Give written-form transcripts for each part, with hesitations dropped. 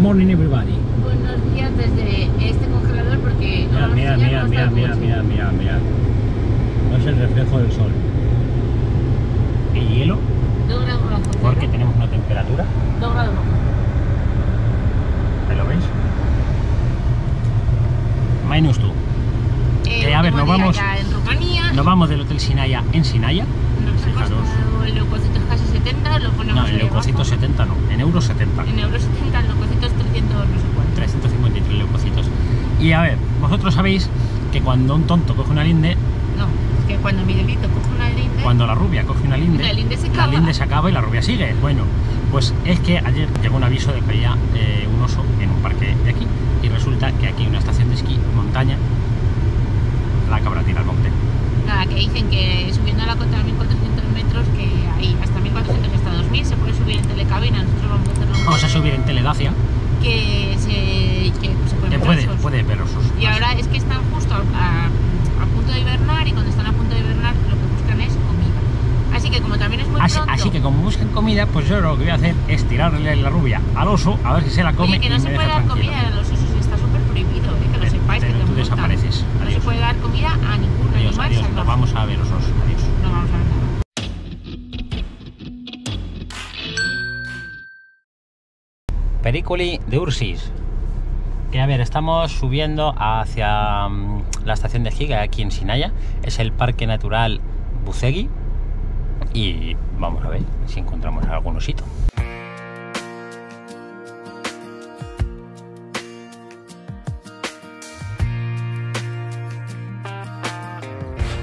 morning everybody. Buenos días desde este congelador porque... Mira. No es el reflejo del sol. ¿El hielo? 2 grados bajo cero. Porque tenemos una temperatura. 2 grados bajo. ¿Ahí lo veis? Minus 2. A ver, nos vamos, ya en Rumanía. nos vamos del Hotel Sinaya en Sinaya. Nos ha Fijaros. costado el leucocito casi 70, lo ponemos No, el ahí leucocito abajo. 70 no, en euros 70. En euros 70, el leucocito es 300 no sé cuánto. 353 leucocitos. Y a ver, vosotros sabéis que cuando un tonto coge una linde, No, es que cuando Miguelito coge una linde... cuando la rubia coge una linde, La linde se la acaba. linde se acaba y la rubia sigue. Bueno, pues es que ayer llegó un aviso de que había un oso en un parque de aquí. Y resulta que aquí hay una estación de esquí, montaña, la cabra tira al monte. Nada, que dicen que subiendo a la cota a 1400 metros, que ahí hasta 1400 hasta 2000 se puede subir en telecabina. Nosotros vamos a hacerlo en Vamos a subir en Teledacia, que se pueden ver osos. puede ver osos. Y ahora es que están justo a punto de hibernar y cuando están a punto de hibernar lo que buscan es comida. Así que como también es muy pronto... Así que como buscan comida, pues yo lo que voy a hacer es tirarle la rubia al oso a ver si se la come. Oye, que no y se me puede deja dar tranquilo. comida a los osos, está súper prohibido, que lo sepáis, que Pero te tú multan. desapareces. No se Adiós. puede dar comida a ningún Adiós, animal adiós. salvaje. Nos vamos a ver osos. Adiós. No vamos a ver nada. Periculi de Ursis. Que a ver, estamos subiendo hacia la estación de esquí que hay aquí en Sinaya. Es el Parque Natural Bucegui. Y vamos a ver si encontramos algún osito.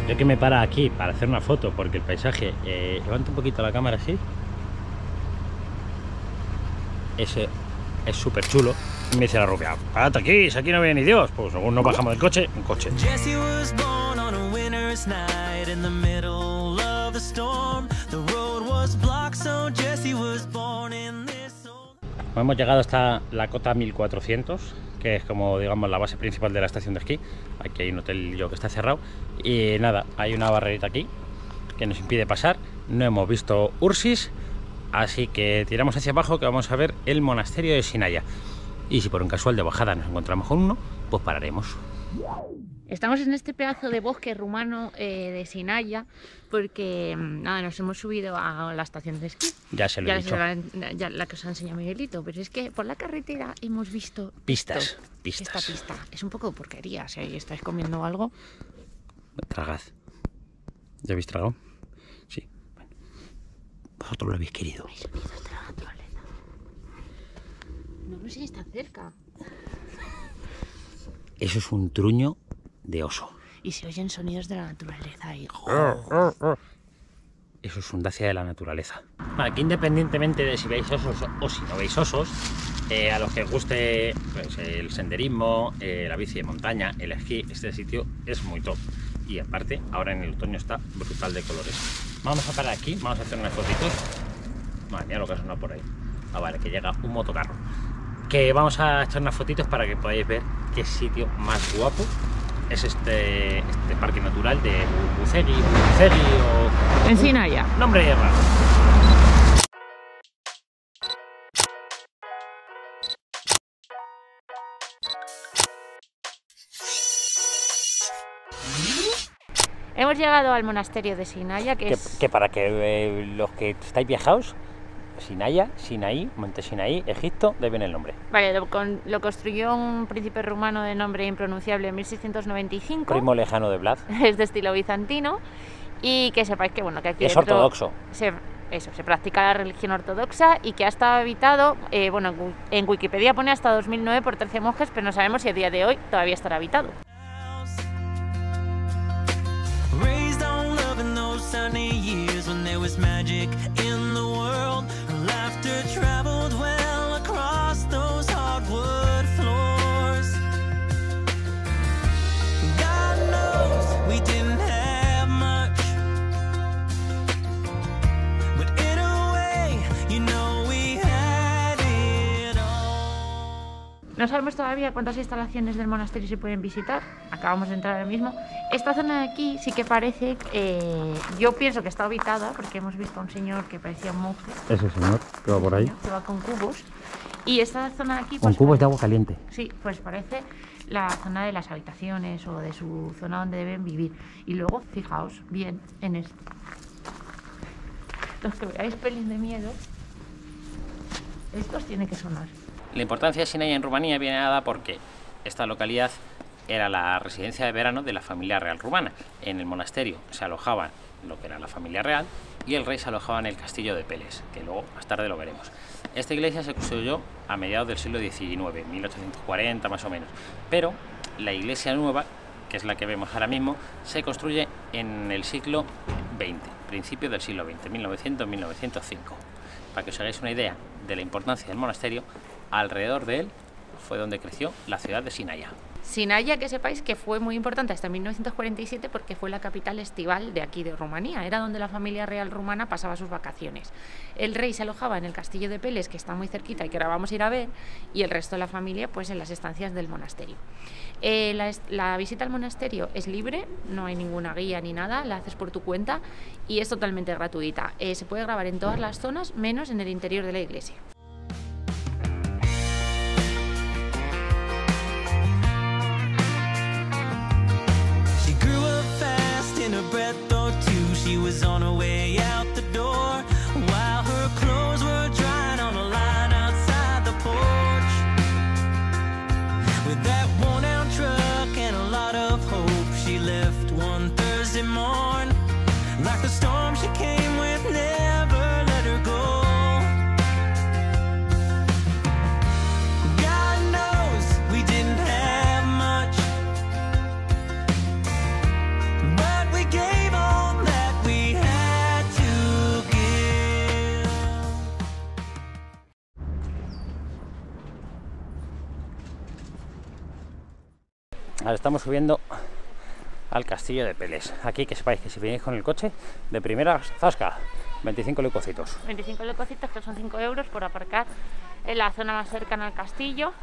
Yo que me para aquí para hacer una foto porque el paisaje... levanta un poquito la cámara así. Ese es súper chulo. Y me dice la rubia, párate aquí, si aquí no viene ni Dios. Pues según nos bajamos del coche, un coche. Jesse was born on a winter's night in the middle of the storm. The road was blocked, so Jesse was born in this old... Hemos llegado hasta la cota 1400, que es como digamos la base principal de la estación de esquí. Aquí hay un hotel que está cerrado. Y nada, hay una barrerita aquí que nos impide pasar. No hemos visto Ursis, así que tiramos hacia abajo que vamos a ver el monasterio de Sinaya. Y si por un casual de bajada nos encontramos con uno, pues pararemos. Estamos en este pedazo de bosque rumano de Sinaya porque nada, nos hemos subido a la estación de esquí. Ya se lo he dicho. Ya la que os ha enseñado Miguelito, pero es que por la carretera hemos visto Pistas. esta pista. Es un poco de porquería, si ahí estáis comiendo algo. Tragad. ¿Ya habéis tragado? Sí. Bueno. Vosotros lo habéis querido. Hay sonidos de la naturaleza. No sé si está cerca. Eso es un truño de oso. Y se oyen sonidos de la naturaleza ahí. Eso es un dacia de la naturaleza. Vale, que independientemente de si veis osos o si no veis osos, a los que os guste pues, el senderismo, la bici de montaña, el esquí, este sitio es muy top. Y aparte, ahora en el otoño está brutal de colores. Vamos a parar aquí, vamos a hacer unas fotitos. Madre mía, lo que ha sonado por ahí. Ah, vale, que llega un motocarro. Que vamos a echar unas fotitos para que podáis ver qué sitio más guapo es este parque natural de Bucegui o... En Sinaya. Nombre raro. Hemos llegado al monasterio de Sinaya, Que para que los que estáis viajados, Sinaya, Sinaí, Monte Sinaí, Egipto, de ahí viene el nombre. Vale, lo construyó un príncipe rumano de nombre impronunciable en 1695. Primo lejano de Vlad. Es de estilo bizantino. Y que sepáis que, bueno, que aquí Es dentro ortodoxo. se practica la religión ortodoxa y que ha estado habitado, bueno, en Wikipedia pone hasta 2009 por 13 monjes, pero no sabemos si a día de hoy todavía estará habitado. Raised on love in those sunny years when there was magic in the world. Her laughter traveled well across those hardwood floors. God knows we didn't have much, but in a way, you know we had it all. No sabemos todavía cuántas instalaciones del monasterio se pueden visitar, acabamos de entrar ahora mismo. Esta zona de aquí sí que parece, yo pienso que está habitada porque hemos visto a un señor que parecía un monje. Ese señor que va por ahí. Que va con cubos. Y esta zona de aquí... Con pues, cubos de agua caliente. Sí, pues parece la zona de las habitaciones o de su zona donde deben vivir. Y luego, fijaos bien en esto. Los que veáis pelín de miedo, estos tiene que sonar. La importancia de Sinaia en Rumanía viene dada porque esta localidad era la residencia de verano de la familia real rumana. En el monasterio se alojaban lo que era la familia real y el rey se alojaba en el castillo de Peles, que luego más tarde lo veremos. Esta iglesia se construyó a mediados del siglo XIX, 1840 más o menos, pero la iglesia nueva, que es la que vemos ahora mismo, se construye en el siglo XX, principio del siglo XX, 1900-1905. Para que os hagáis una idea de la importancia del monasterio, alrededor de él fue donde creció la ciudad de Sinaia. Sinaia, que sepáis que fue muy importante hasta 1947 porque fue la capital estival de aquí de Rumanía, era donde la familia real rumana pasaba sus vacaciones. El rey se alojaba en el castillo de Peles, que está muy cerquita y que ahora vamos a ir a ver, y el resto de la familia pues en las estancias del monasterio. La visita al monasterio es libre, no hay ninguna guía ni nada, la haces por tu cuenta y es totalmente gratuita. Se puede grabar en todas las zonas menos en el interior de la iglesia. She was on her way out the door while her clothes were drying on a line outside the porch. With that worn out truck and a lot of hope, she left one Thursday morn. Like the storm she came with, never let her go. God knows we didn't have much, but we gave all that we had to give. Ahora estamos subiendo al castillo de Peles. Aquí que sepáis que si venís con el coche, de primera zasca, 25 leucocitos. 25 leucocitos, que son 5 euros por aparcar en la zona más cercana al castillo.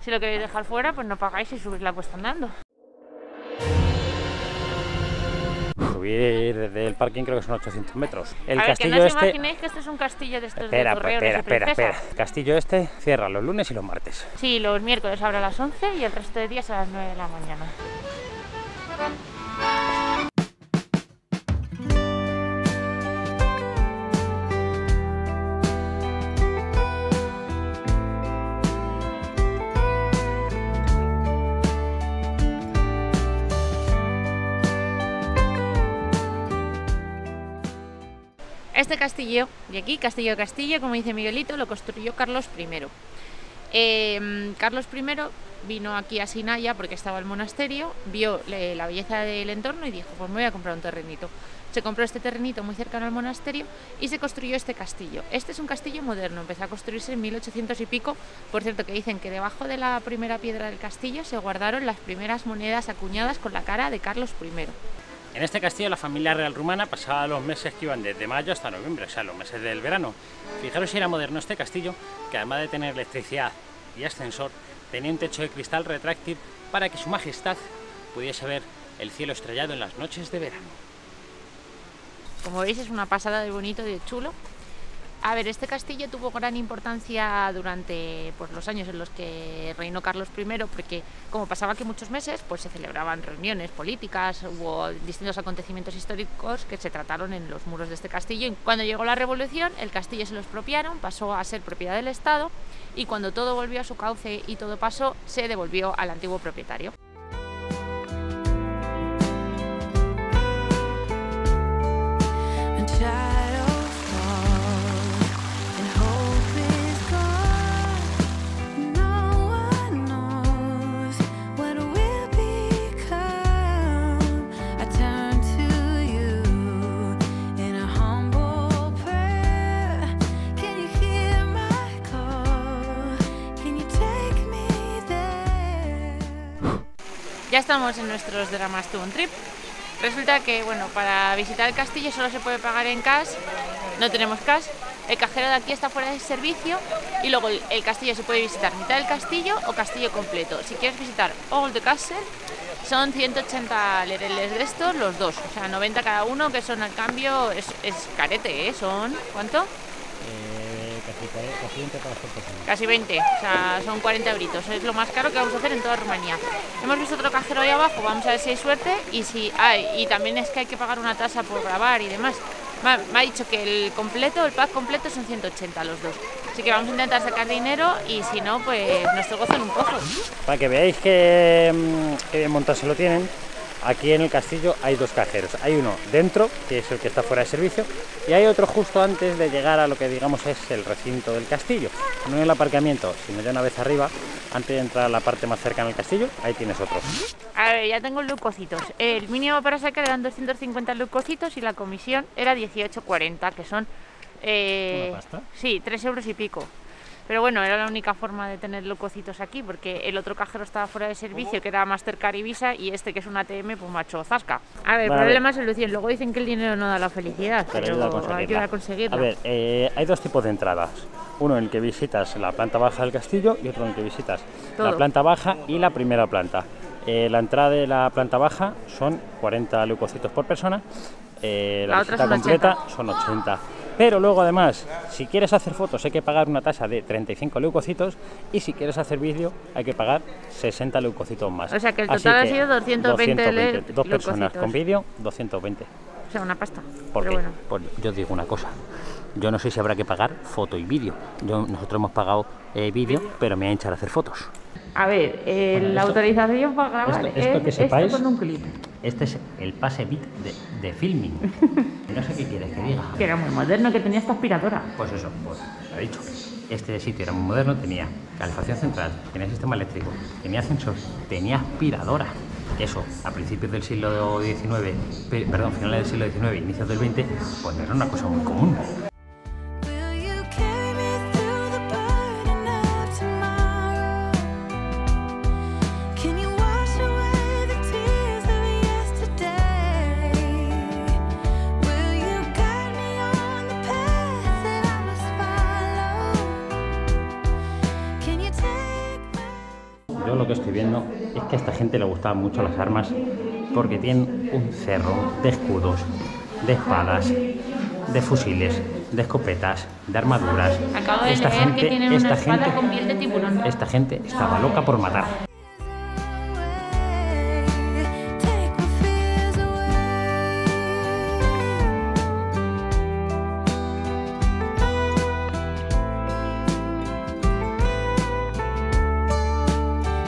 Si lo queréis dejar fuera, pues no pagáis y subís la cuesta andando. Subir desde el parking creo que son 800 metros. El A ver, castillo que no os este... imaginéis que este es un castillo de estos Espera, de correos de princesas. El castillo este cierra los lunes y los martes. Sí, los miércoles abre a las 11 y el resto de días a las 9 de la mañana. Este castillo de aquí, Castillo de Castilla, como dice Miguelito, lo construyó Carlos I. Carlos I vino aquí a Sinaia porque estaba el monasterio, vio la belleza del entorno y dijo, pues me voy a comprar un terrenito. Se compró este terrenito muy cercano al monasterio y se construyó este castillo. Este es un castillo moderno, empezó a construirse en 1800 y pico. Por cierto, que dicen que debajo de la primera piedra del castillo se guardaron las primeras monedas acuñadas con la cara de Carlos I. En este castillo la familia real rumana pasaba los meses que iban desde mayo hasta noviembre, o sea, los meses del verano. Fijaros si era moderno este castillo, que además de tener electricidad y ascensor, tenía un techo de cristal retráctil para que su majestad pudiese ver el cielo estrellado en las noches de verano. Como veis, es una pasada de bonito y de chulo. A ver, este castillo tuvo gran importancia durante pues, los años en los que reinó Carlos I, porque como pasaba aquí muchos meses, pues se celebraban reuniones políticas, hubo distintos acontecimientos históricos que se trataron en los muros de este castillo. Y cuando llegó la revolución, el castillo se lo expropiaron, pasó a ser propiedad del Estado, y cuando todo volvió a su cauce y todo pasó, se devolvió al antiguo propietario. Ya estamos en nuestros dramas to un trip. Resulta que, bueno, para visitar el castillo solo se puede pagar en cash, no tenemos cash. El cajero de aquí está fuera de servicio y luego el castillo se puede visitar mitad del castillo o castillo completo. Si quieres visitar all the castle, son 180 lereles de estos los dos, o sea, 90 cada uno, que son al cambio, es carete, ¿eh? Son, ¿cuánto? casi 20 para hacer cosas. Casi 20, o sea, son 40 euritos. Es lo más caro que vamos a hacer en toda Rumanía. Hemos visto otro cajero ahí abajo, vamos a ver si hay suerte. Y si y también es que hay que pagar una tasa por grabar y demás. Me ha dicho que el pack completo son 180 los dos. Así que vamos a intentar sacar dinero y si no, pues nuestro gozo en un pozo. Para que veáis que bien montado se lo tienen, aquí en el castillo hay dos cajeros. Hay uno dentro, que es el que está fuera de servicio, y hay otro justo antes de llegar a lo que digamos es el recinto del castillo. No en el aparcamiento, sino ya una vez arriba, antes de entrar a la parte más cercana al castillo, ahí tienes otro. A ver, ya tengo leucocitos. El mínimo para sacar eran 250 leucocitos y la comisión era 18,40, que son... ¿Una pasta? Sí, 3 euros y pico. Pero bueno, era la única forma de tener leucocitos aquí, porque el otro cajero estaba fuera de servicio, que era Mastercard y Visa, y este que es un ATM, pues macho zasca. A ver, vale, problema solución. Luego dicen que el dinero no da la felicidad, pero ayuda a conseguirla. A ver, hay dos tipos de entradas. Uno en el que visitas la planta baja del castillo y otro en el que visitas Todo. la planta baja y la primera planta. La entrada de la planta baja son 40 leucocitos por persona, la otra visita son completa son 80. Pero luego además, si quieres hacer fotos hay que pagar una tasa de 35 leucocitos y si quieres hacer vídeo hay que pagar 60 leucocitos más. O sea que el Así total ha que sido 220 dos personas leucocitos. con vídeo, 220. O sea, una pasta. Porque Pero bueno. pues yo digo una cosa, yo no sé si habrá que pagar foto y vídeo. Nosotros hemos pagado vídeo, pero me voy a hinchar a hacer fotos. A ver, Bueno, la autorización para grabar esto que es sepáis, esto con un clip. Este es el pase bit de filming. No sé qué quieres que diga. Que era muy moderno, que tenía esta aspiradora. Pues eso, pues lo he dicho. Este sitio era muy moderno, tenía calefacción central, tenía sistema eléctrico, tenía ascensor, tenía aspiradora. Eso, a principios del siglo XIX, perdón, finales del siglo XIX, inicios del XX, pues no era una cosa muy común. Will you carry me through the burden of tomorrow? Can you wash away the tears of yesterday? Will you guide me on the path that I must follow? Can you take my... Yo lo que estoy viendo es que a esta gente le gustaban mucho las armas porque tienen un cerro de escudos, de espadas, de fusiles, de escopetas, de armaduras. Acabo de leer que tienen una espada con piel de tiburón. Esta gente estaba loca por matar. Take my fears away.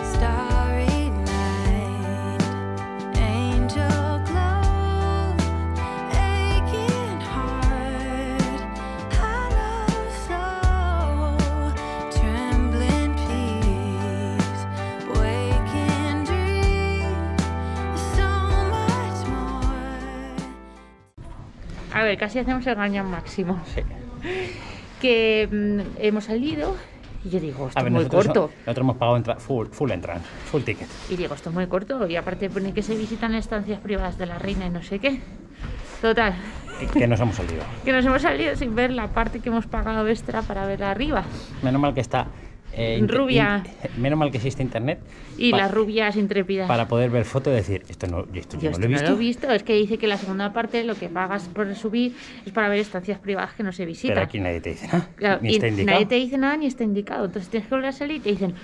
Starry night, angel glow, aching heart, hollow soul, trembling peace, waking dream, so much more. A ver, casi hacemos el gañán máximo. Sí. Que hemos salido y yo digo, esto A es ver, muy corto. nosotros hemos pagado full entrance, full ticket. Y digo, esto es muy corto. Y aparte pone que se visitan estancias privadas de la reina y no sé qué. Total, Que nos hemos salido. que nos hemos salido sin ver la parte que hemos pagado extra para verla arriba. Menos mal que está Rubia. menos mal que existe internet Y las rubias intrépidas. para poder ver fotos y decir, esto yo Yo no esto lo he no visto. lo he visto. Es que dice que la segunda parte lo que pagas por subir es para ver estancias privadas que no se visitan. Pero aquí nadie te dice nada, Claro, ni y está indicado. nadie te dice nada ni está indicado. Entonces tienes que volver a salir y te dicen,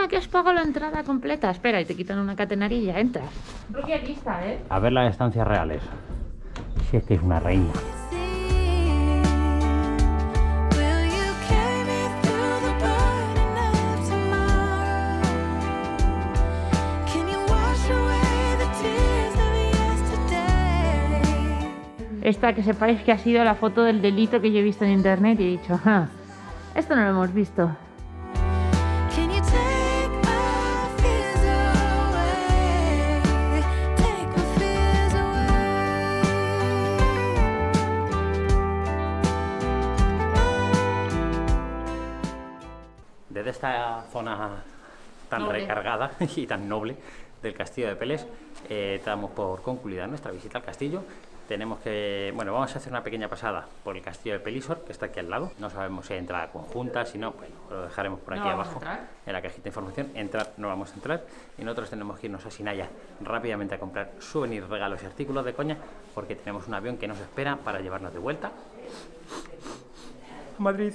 que has pagado la entrada completa. Espera, y te quitan una catenarilla y ya entras. Rubia lista, ¿eh? A ver las estancias reales. Si es que es una reina. Will you carry me through the burden of tomorrow? Can you wash away the tears of yesterday? Esta que sepáis que ha sido la foto del delito que yo he visto en internet y he dicho, esto no lo hemos visto. Can you take my fears away? Take my fears away. Desde esta zona tan Noble. recargada y tan noble del castillo de Peles, damos por concluida nuestra visita al castillo. Tenemos que, bueno, vamos a hacer una pequeña pasada por el castillo de Pelisor, que está aquí al lado. No sabemos si hay entrada conjunta, si no, bueno, lo dejaremos por aquí No vamos a abajo entrar. en la cajita de información. Entrar no vamos a entrar y nosotros tenemos que irnos a Sinaia rápidamente a comprar souvenirs, regalos y artículos de coña, porque tenemos un avión que nos espera para llevarnos de vuelta a Madrid.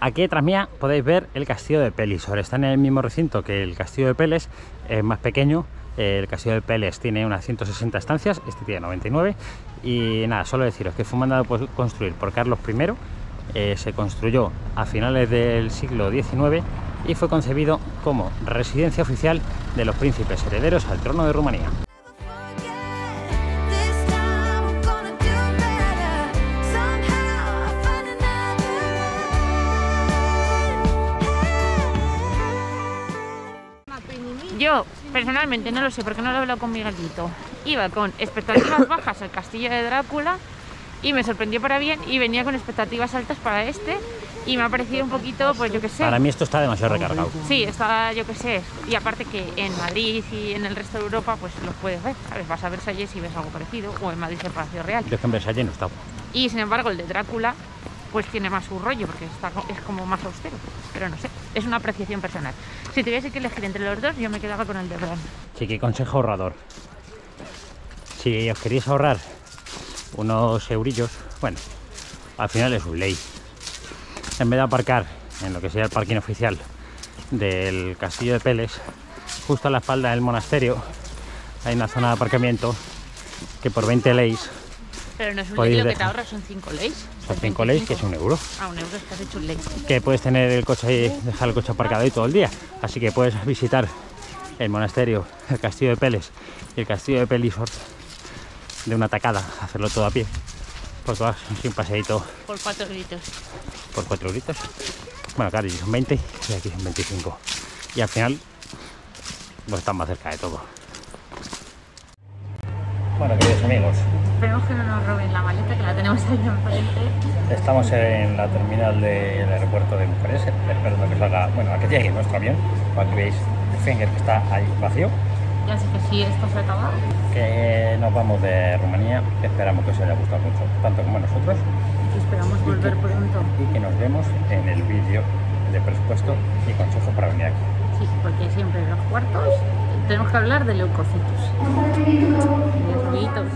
Aquí detrás mía podéis ver el castillo de Pelisor. Está en el mismo recinto que el castillo de Peles, es más pequeño. El castillo de Peles tiene unas 160 estancias, este tiene 99. Y nada, solo deciros que fue mandado construir por Carlos I. Se construyó a finales del siglo XIX y fue concebido como residencia oficial de los príncipes herederos al trono de Rumanía. Yo, personalmente, no lo sé porque no lo he hablado con Miguelito. Iba con expectativas bajas al castillo de Drácula y me sorprendió para bien, y venía con expectativas altas para este y me ha parecido un poquito, pues yo que sé. Para mí esto está demasiado recargado. Sí, está, yo que sé. Y aparte que en Madrid y en el resto de Europa pues los puedes ver, ¿sabes? Vas a Versalles y ves algo parecido, o en Madrid el Palacio Real. Yo es que en Versalles no he estado. Y sin embargo el de Drácula pues tiene más su rollo porque es como más austero, pero no sé, es una apreciación personal. Si tuviese que elegir entre los dos, yo me quedaba con el de Bran. Sí, que consejo ahorrador. Si os queréis ahorrar unos eurillos, bueno, al final es un ley. En vez de aparcar en lo que sería el parking oficial del castillo de Peles, justo a la espalda del monasterio hay una zona de aparcamiento que por 20 leyes. Pero no es un ley, lo que te ahorras son 5 leyes. Son 5 leyes, que es €1. Ah, €1 estás hecho un ley. Que puedes tener el coche ahí, dejar el coche aparcado ahí todo el día. Así que puedes visitar el monasterio, el castillo de Peles y el castillo de Pelisor de una tacada, hacerlo todo a pie. Por todas, sin paseíto. Por 4 gritos. Por 4 gritos. Bueno, claro, y son 20 y aquí son 25. Y al final, pues están más cerca de todo. Bueno, queridos amigos, Esperemos que no nos roben la maleta, que la tenemos ahí enfrente. estamos en la terminal del aeropuerto de Bucarest, esperando que salga, bueno, a que llegue nuestro avión. Aquí veis el Finger que está ahí vacío. Ya sé que sí, esto se acaba. Que nos vamos de Rumanía, esperamos que os haya gustado mucho, tanto como a nosotros. Y esperamos volver pronto. Y que nos vemos en el vídeo de presupuesto y consejos para venir aquí. Sí, porque siempre en los cuartos tenemos que hablar de leucocitos. De ruiditos.